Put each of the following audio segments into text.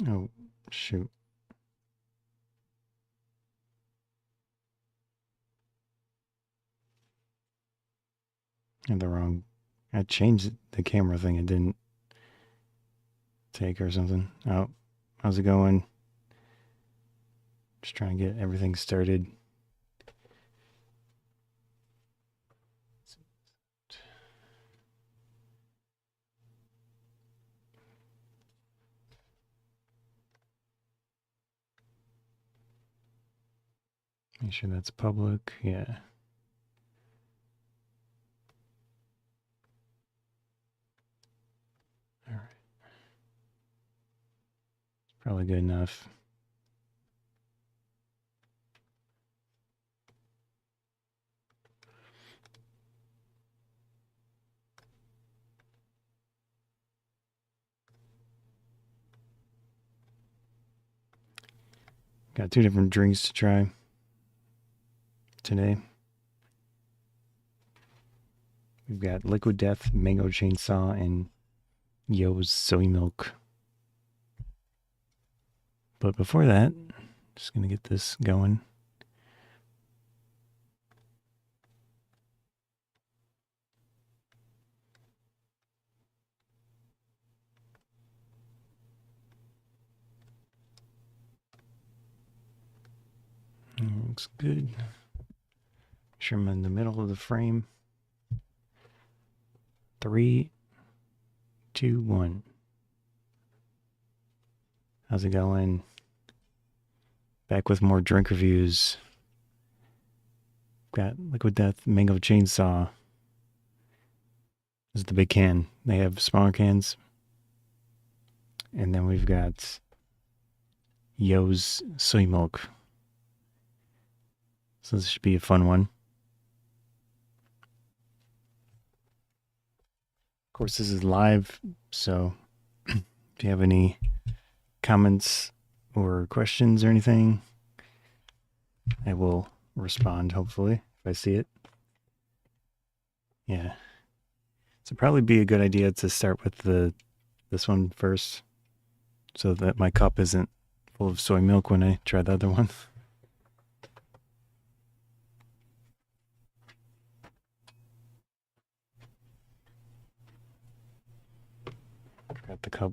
Oh, shoot. I had the wrong. I changed the camera thing. It didn't take or something. Oh, how's it going? Just trying to get everything started. Make sure that's public. Yeah. All right. Probably good enough. Got two different drinks to try today. We've got Liquid Death, Mango Chainsaw, and Yo's Soymilk. But before that, just gonna get this going. Looks good. Sure, I'm in the middle of the frame. 3, 2, 1. How's it going? Back with more drink reviews. Got Liquid Death, Mango Chainsaw. This is the big can. They have smaller cans. And then we've got Yo's Soymilk. So this should be a fun one. Of course, this is live, so if you have any comments or questions or anything, I will respond, hopefully, if I see it. Yeah. So probably be a good idea to start with this one first, so that my cup isn't full of soy milk when I try the other one. Got the cup.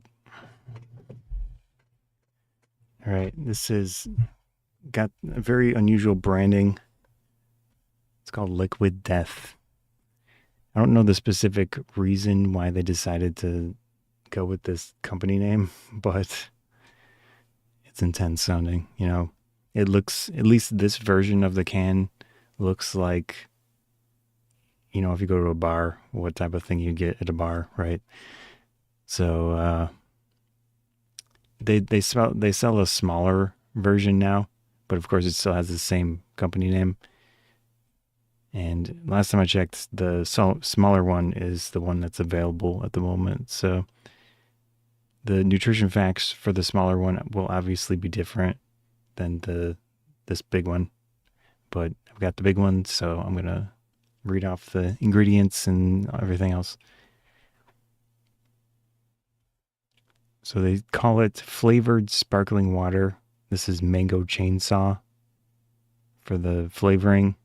All right, this is got a very unusual branding. It's called Liquid Death. I don't know the specific reason why they decided to go with this company name, but it's intense sounding. You know, it looks, at least this version of the can looks like, you know, if you go to a bar, what type of thing you get at a bar, right? So they sell a smaller version now, but of course it still has the same company name. And last time I checked, the smaller one is the one that's available at the moment. So the nutrition facts for the smaller one will obviously be different than this big one. But I've got the big one, so I'm gonna read off the ingredients and everything else. So they call it flavored sparkling water. This is mango chainsaw for the flavoring.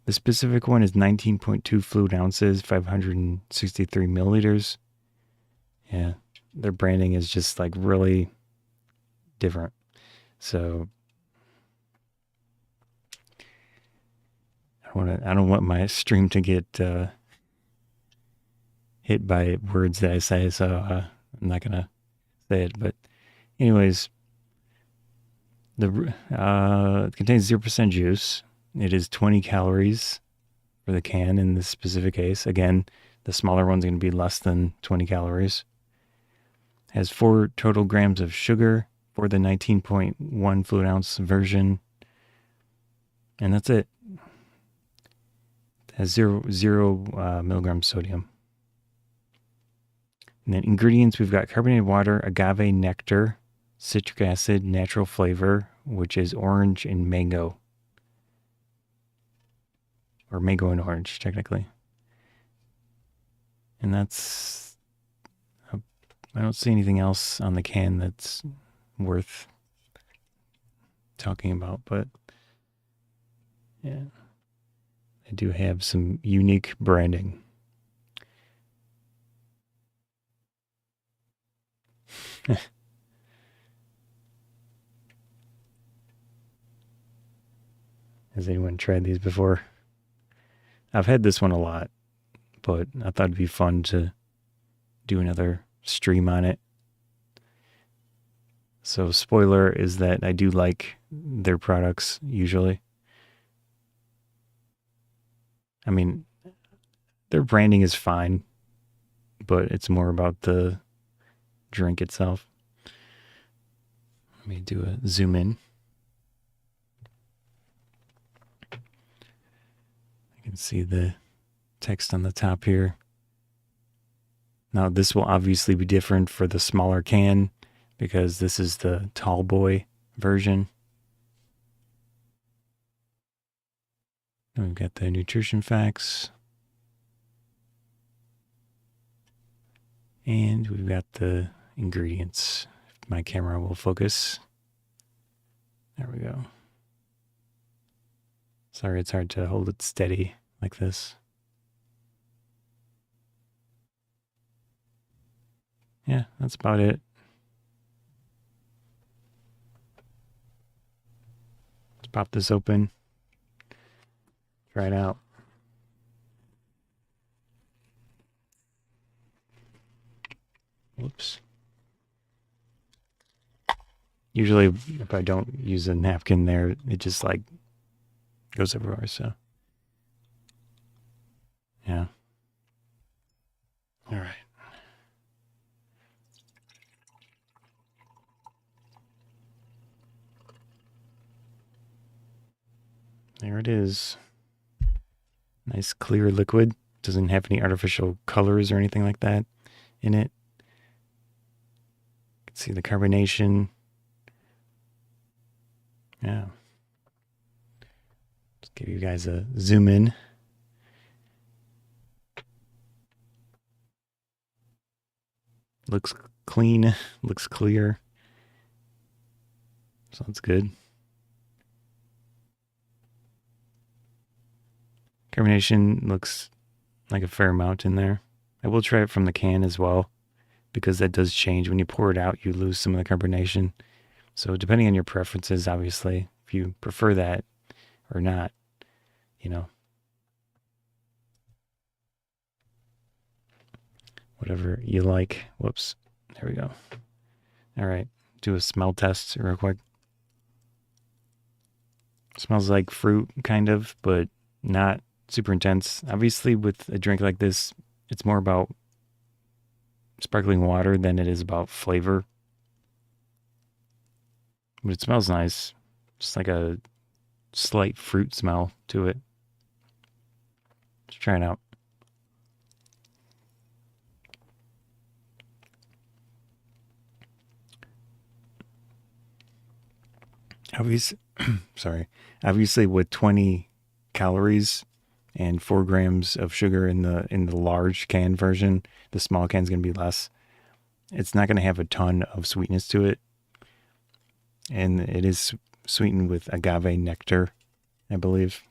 The specific one is 19.2 fluid ounces, 563 milliliters. Yeah, their branding is just like really different. So I don't want my stream to get hit by words that I say, so I'm not gonna say it. But anyways, it contains 0% juice. It is 20 calories for the can in this specific case. Again, the smaller one's going to be less than 20 calories. Has 4 total grams of sugar for the 19.1 fluid ounce version. And that's it. It has zero milligrams sodium. And then ingredients, we've got carbonated water, agave nectar, citric acid, natural flavor, which is orange and mango. Or mango and orange, technically. And that's, I don't see anything else on the can that's worth talking about, but yeah, I do have some unique branding. Has anyone tried these before? I've had this one a lot, but I thought it'd be fun to do another stream on it. So, spoiler is that I do like their products usually. I mean, their branding is fine, but it's more about the drink itself. Let me do a zoom in. You can see the text on the top here. Now, this will obviously be different for the smaller can because this is the tall boy version. And we've got the nutrition facts. And we've got the ingredients. If my camera will focus. There we go. Sorry, it's hard to hold it steady like this. Yeah, that's about it. Let's pop this open. Try it out. Whoops. Usually, if I don't use a napkin there, it just like goes everywhere. So, yeah. All right. There it is. Nice clear liquid. Doesn't have any artificial colors or anything like that in it. You can see the carbonation. Yeah. Just give you guys a zoom in. Looks clean, looks clear. Sounds good. Carbonation looks like a fair amount in there. I will try it from the can as well because that does change. When you pour it out, you lose some of the carbonation. So depending on your preferences, obviously, if you prefer that or not, you know, whatever you like. Whoops. There we go. All right. Do a smell test real quick. Smells like fruit, kind of, but not super intense. Obviously, with a drink like this, it's more about sparkling water than it is about flavor. But it smells nice. Just like a slight fruit smell to it. Let's try it out. Obviously, with 20 calories and 4 grams of sugar in the large can version, the small can is going to be less. It's not going to have a ton of sweetness to it, and it is sweetened with agave nectar, I believe.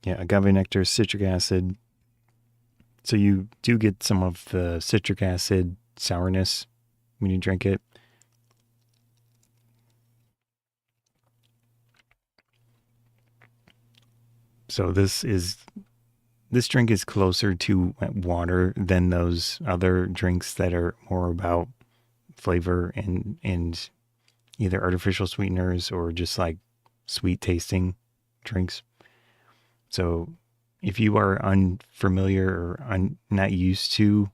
Yeah, agave nectar, citric acid. So you do get some of the citric acid sourness when you drink it. So this drink is closer to water than those other drinks that are more about flavor and either artificial sweeteners or just like sweet tasting drinks. So if you are unfamiliar or not used to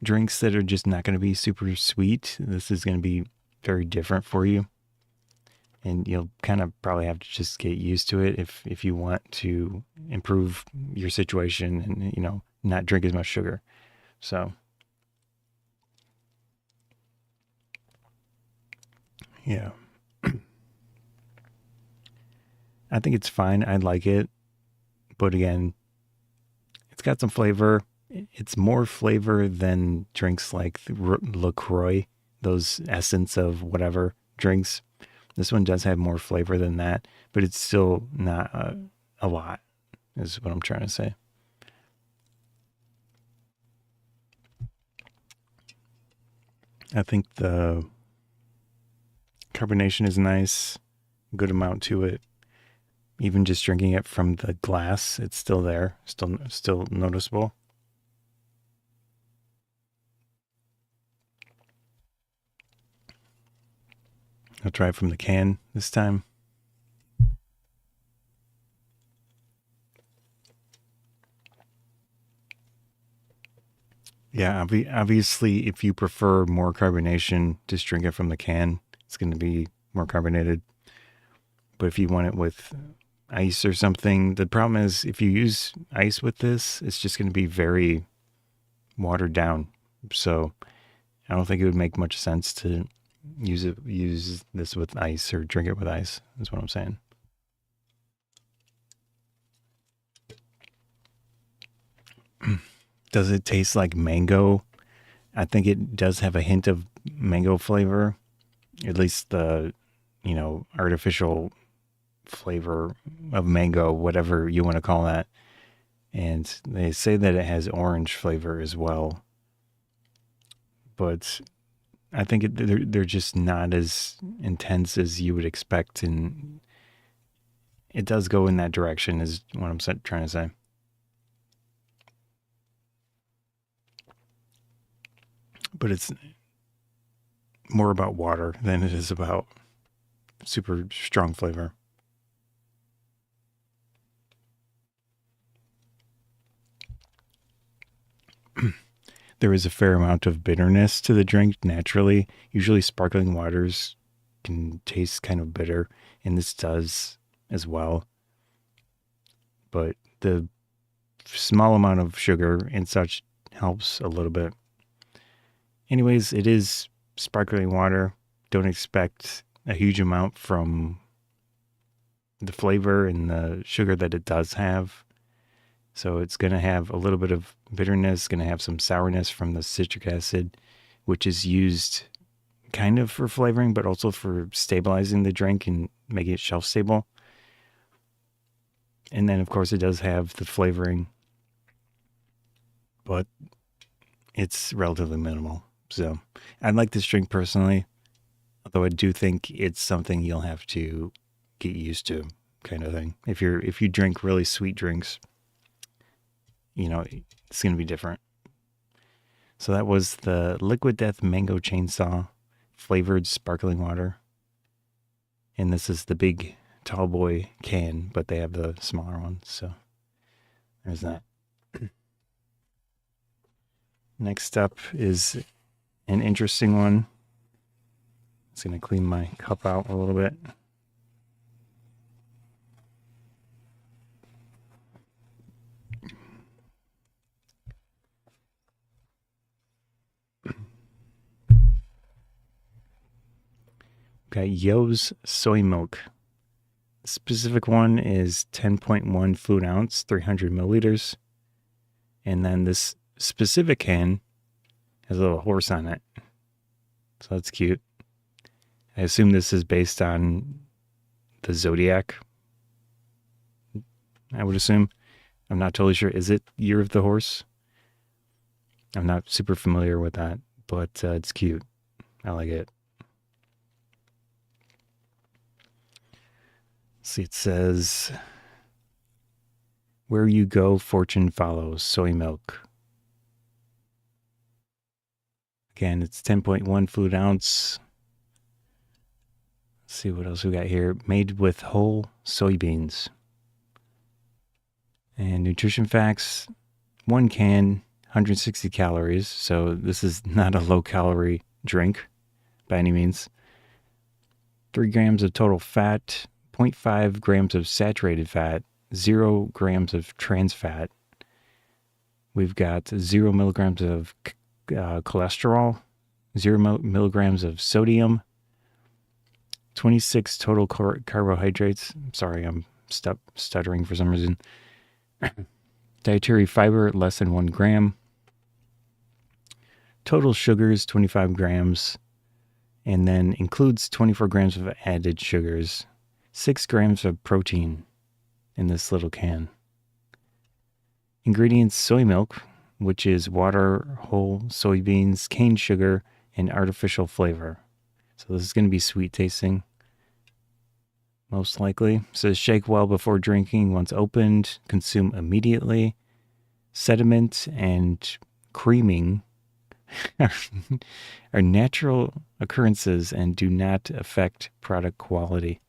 drinks that are just not going to be super sweet, this is going to be very different for you. And you'll kind of probably have to just get used to it if you want to improve your situation and, you know, not drink as much sugar. So, yeah. I think it's fine. I like it. But again, it's got some flavor. It's more flavor than drinks like LaCroix those essence of whatever drinks. This one does have more flavor than that, but it's still not a lot, is what I'm trying to say. I think the carbonation is nice, good amount to it. Even just drinking it from the glass, it's still there, still noticeable. I'll try it from the can this time. Yeah, obviously, if you prefer more carbonation, just drink it from the can. It's going to be more carbonated. But if you want it with ice or something, the problem is if you use ice with this, it's just going to be very watered down. So I don't think it would make much sense to use this with ice or drink it with ice, is what I'm saying. Does it taste like mango? I think it does have a hint of mango flavor, at least the, artificial flavor of mango, whatever you want to call that. And they say that it has orange flavor as well. But I think they're just not as intense as you would expect. And it does go in that direction, is what I'm trying to say. But it's more about water than it is about super strong flavor. There is a fair amount of bitterness to the drink naturally. Usually, sparkling waters can taste kind of bitter, and this does as well. But the small amount of sugar and such helps a little bit. Anyways, it is sparkling water. Don't expect a huge amount from the flavor and the sugar that it does have. So it's going to have a little bit of bitterness, going to have some sourness from the citric acid, which is used kind of for flavoring, but also for stabilizing the drink and making it shelf stable. And then, of course, it does have the flavoring, but it's relatively minimal. So I like this drink personally, although I do think it's something you'll have to get used to, kind of thing. If you drink really sweet drinks, it's going to be different. So that was the Liquid Death Mango Chainsaw flavored sparkling water. And this is the big tall boy can, but they have the smaller ones. So there's that. Next up is an interesting one. It's going to clean my cup out a little bit. Got Yo's Soymilk. The specific one is 10.1 fluid ounce, 300 milliliters. And then this specific can has a little horse on it. So that's cute. I assume this is based on the Zodiac. I would assume. I'm not totally sure. Is it Year of the Horse? I'm not super familiar with that, but it's cute. I like it. See, it says, "Where you go, fortune follows, Soymilk." Again, it's 10.1 fluid ounce. Let's see what else we got here. Made with whole soybeans. And nutrition facts, one can, 160 calories. So this is not a low calorie drink by any means. 3 grams of total fat, 0.5 grams of saturated fat, 0 grams of trans fat. We've got 0 milligrams of cholesterol, 0 milligrams of sodium, 26 total carbohydrates. Sorry, I'm stuttering for some reason. Dietary fiber, less than 1 gram. Total sugars, 25 grams. and then includes 24 grams of added sugars, 6 grams of protein in this little can. Ingredients: soy milk, which is water, whole soybeans, cane sugar, and artificial flavor. So this is going to be sweet tasting, most likely. It says shake well before drinking. Once opened, consume immediately. Sediment and creaming are natural occurrences and do not affect product quality.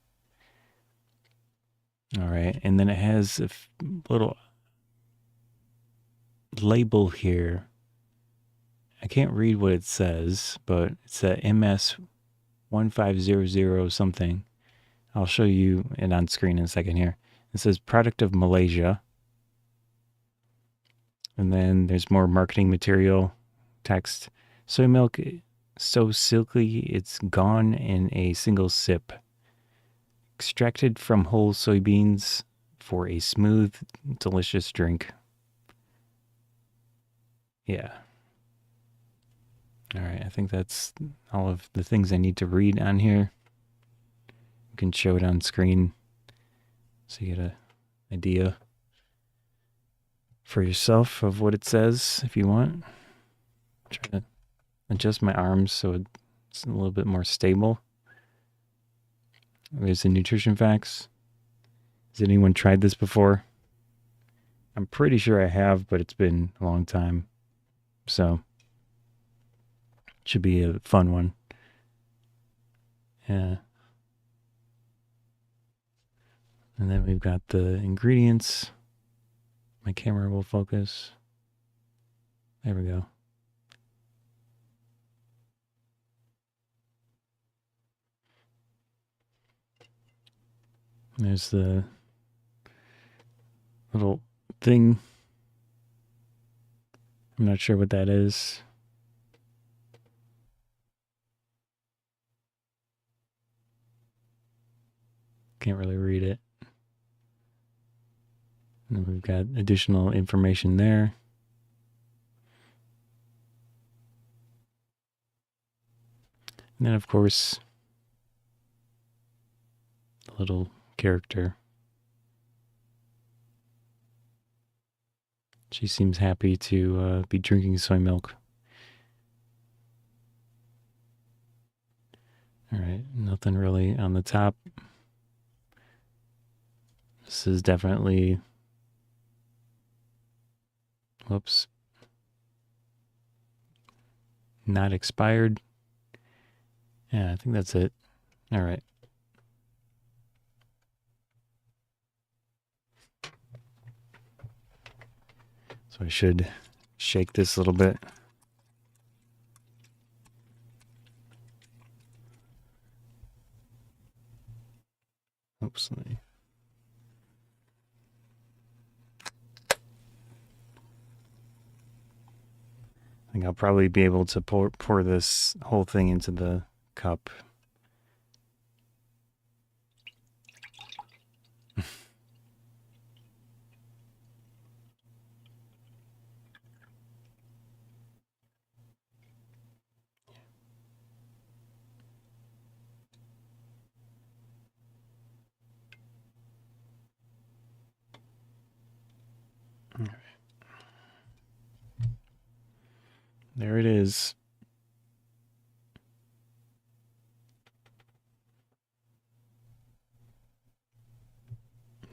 All right, and then it has a little label here. I can't read what it says, but it's a MS 1500 something. I'll show you it on screen in a second here. It says product of Malaysia. And then there's more marketing material, text. Soy milk, so silky, it's gone in a single sip. Extracted from whole soybeans for a smooth, delicious drink. Yeah. All right, I think that's all of the things I need to read on here. You can show it on screen so you get an idea for yourself of what it says if you want. Try to adjust my arms so it's a little bit more stable. There's the nutrition facts. Has anyone tried this before? I'm pretty sure I have, but it's been a long time. So, it should be a fun one. Yeah. And then we've got the ingredients. My camera will focus. There we go. There's the little thing. I'm not sure what that is. Can't really read it. And then we've got additional information there. And then, of course, the little character. She seems happy to be drinking soy milk. All right, nothing really on the top. This is definitely, whoops, not expired. Yeah, I think that's it. All right. So I should shake this a little bit. Oops. I think I'll probably be able to pour this whole thing into the cup. All right. There it is.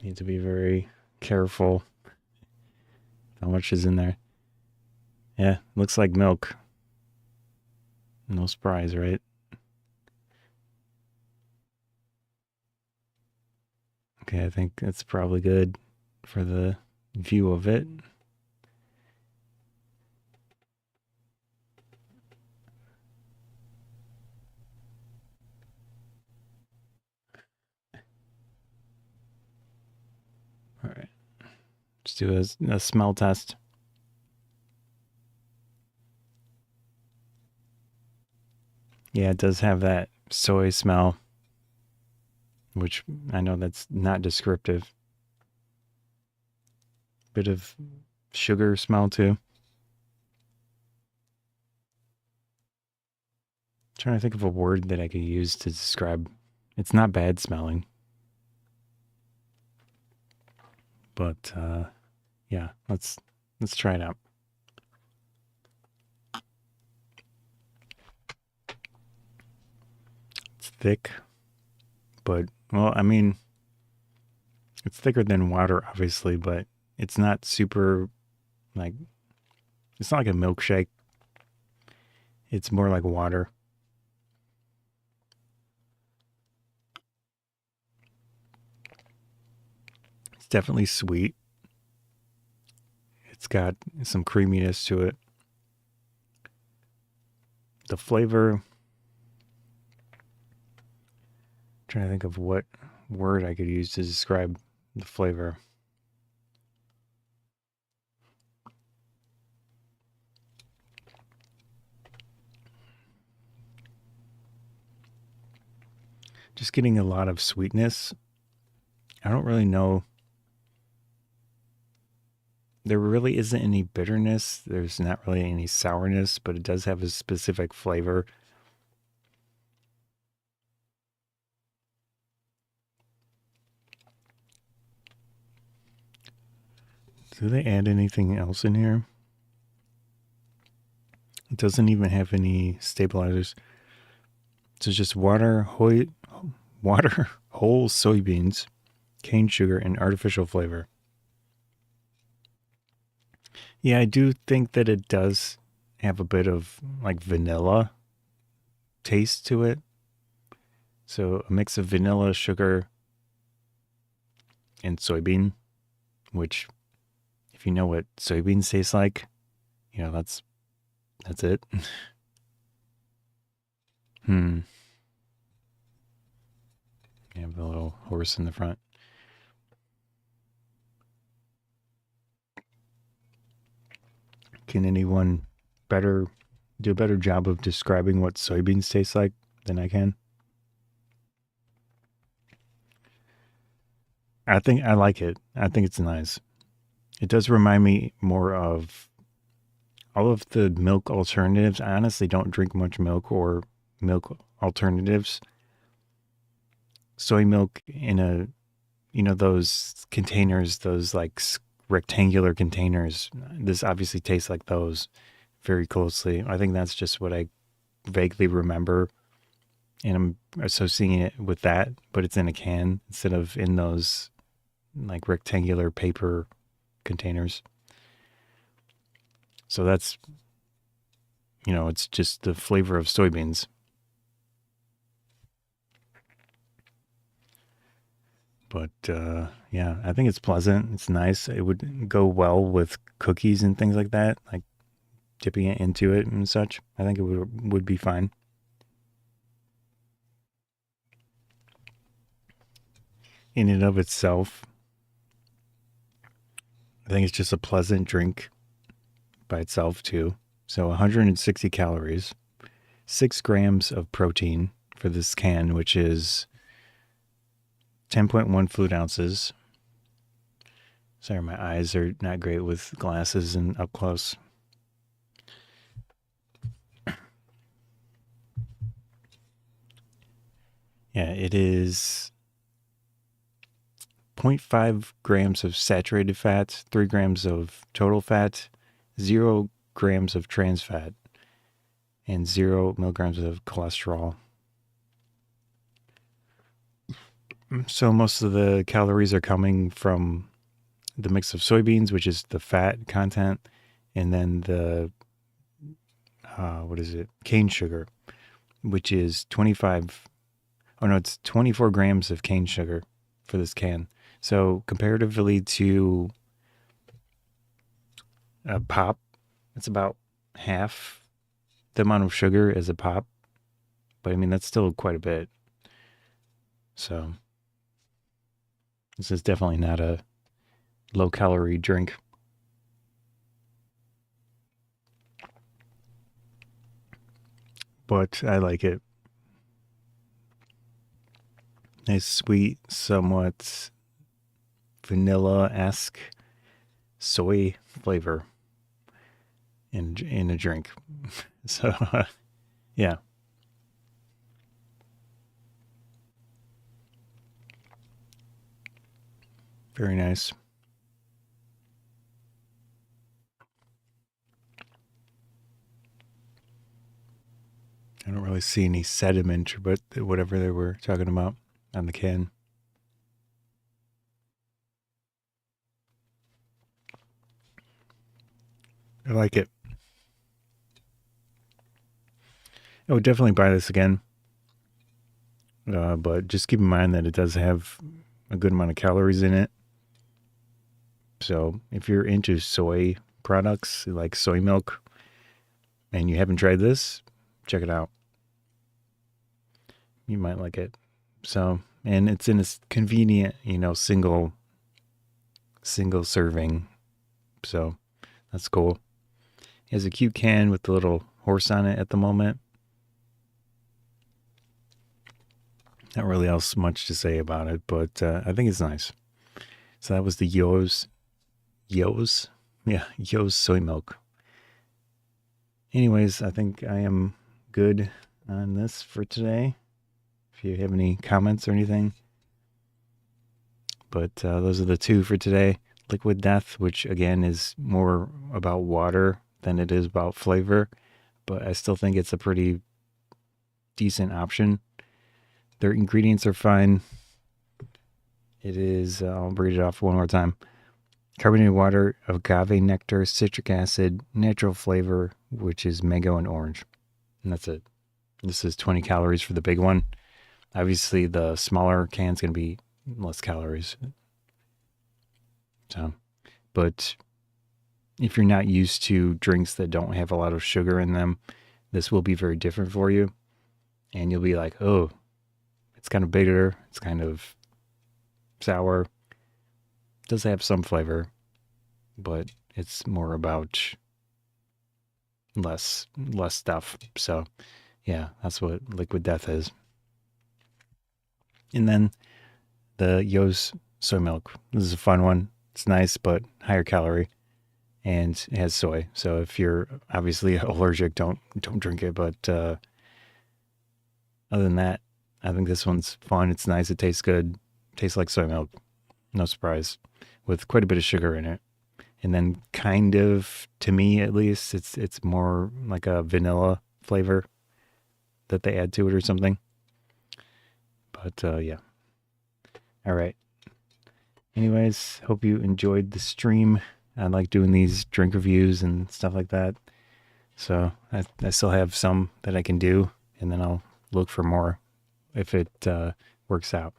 Need to be very careful how much is in there. Yeah, looks like milk. No surprise, right? Okay, I think that's probably good for the view of it. All right, let's do a smell test. Yeah, it does have that soy smell, which I know that's not descriptive. Bit of sugar smell too. Trying to think of a word that I could use to describe. It's not bad smelling, but yeah, let's try it out. It's thick, but well, I mean, it's thicker than water, obviously, but it's not super like it's not like a milkshake. It's more like water. It's definitely sweet. It's got some creaminess to it. The flavor, trying to think of what word I could use to describe the flavor. Just getting a lot of sweetness. I don't really know. There really isn't any bitterness. There's not really any sourness, but it does have a specific flavor. Do they add anything else in here? It doesn't even have any stabilizers. So it's just water, whole soybeans, cane sugar, and artificial flavor. Yeah, I do think that it does have a bit of like vanilla taste to it. So a mix of vanilla, sugar, and soybean, which if you know what soybeans taste like, that's it. Hmm. You have the little horse in the front. Can anyone better do a better job of describing what soybeans taste like than I can? I think I like it. I think it's nice. It does remind me more of all of the milk alternatives. I honestly don't drink much milk or milk alternatives. Soy milk in those containers, those like rectangular containers. This obviously tastes like those very closely. I think that's just what I vaguely remember. And I'm associating it with that, but it's in a can instead of in those like rectangular paper containers. So that's, it's just the flavor of soybeans. But yeah, I think it's pleasant. It's nice. It would go well with cookies and things like that, like dipping it into it and such. I think it would be fine. In and of itself, I think it's just a pleasant drink by itself too. So 160 calories, 6 grams of protein for this can, which is 10.1 fluid ounces. Sorry, my eyes are not great with glasses and up close. Yeah, it is 0.5 grams of saturated fat, 3 grams of total fat, 0 grams of trans fat, and 0 milligrams of cholesterol. So most of the calories are coming from the mix of soybeans, which is the fat content, and then the cane sugar, which is 25. Oh no, it's 24 grams of cane sugar for this can. So comparatively to a pop, it's about half the amount of sugar as a pop, but I mean that's still quite a bit. So this is definitely not a low calorie drink. But I like it. Nice, sweet, somewhat vanilla esque soy flavor in a drink. So, yeah. Very nice. I don't really see any sediment, but whatever they were talking about on the can. I like it. I would definitely buy this again. But just keep in mind that it does have a good amount of calories in it. So if you're into soy products like soy milk and you haven't tried this, check it out. You might like it. So, and it's in a convenient, single serving. So that's cool. It has a cute can with the little horse on it at the moment. Not really else much to say about it, but I think it's nice. So that was the Yo's soy milk. Anyways, I think I am good on this for today. If you have any comments or anything. But those are the two for today. Liquid Death, which again is more about water than it is about flavor, but I still think it's a pretty decent option. Their ingredients are fine. It is, I'll read it off one more time: carbonated water, agave nectar, citric acid, natural flavor, which is mango and orange. And that's it. This is 20 calories for the big one. Obviously, the smaller can's going to be less calories. So, but if you're not used to drinks that don't have a lot of sugar in them, this will be very different for you. And you'll be like, oh, it's kind of bitter. It's kind of sour. It does have some flavor, but it's more about less stuff. So, yeah, that's what Liquid Death is. And then the Yo's soy milk. This is a fun one. It's nice, but higher calorie, and it has soy. So if you're obviously allergic, don't drink it. But other than that, I think this one's fun. It's nice. It tastes good. Tastes like soy milk. No surprise, with quite a bit of sugar in it. And then kind of, to me at least, it's more like a vanilla flavor that they add to it or something. But yeah. All right. Anyways, hope you enjoyed the stream. I like doing these drink reviews and stuff like that. So I still have some that I can do, and then I'll look for more if it works out.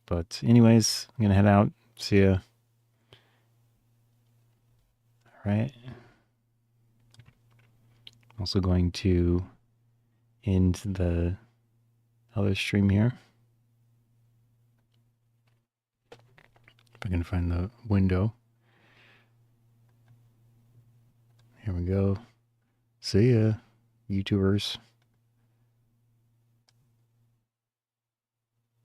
But anyways, I'm going to head out. See ya. All right. Also going to end the other stream here. If I can find the window. Here we go. See ya, YouTubers.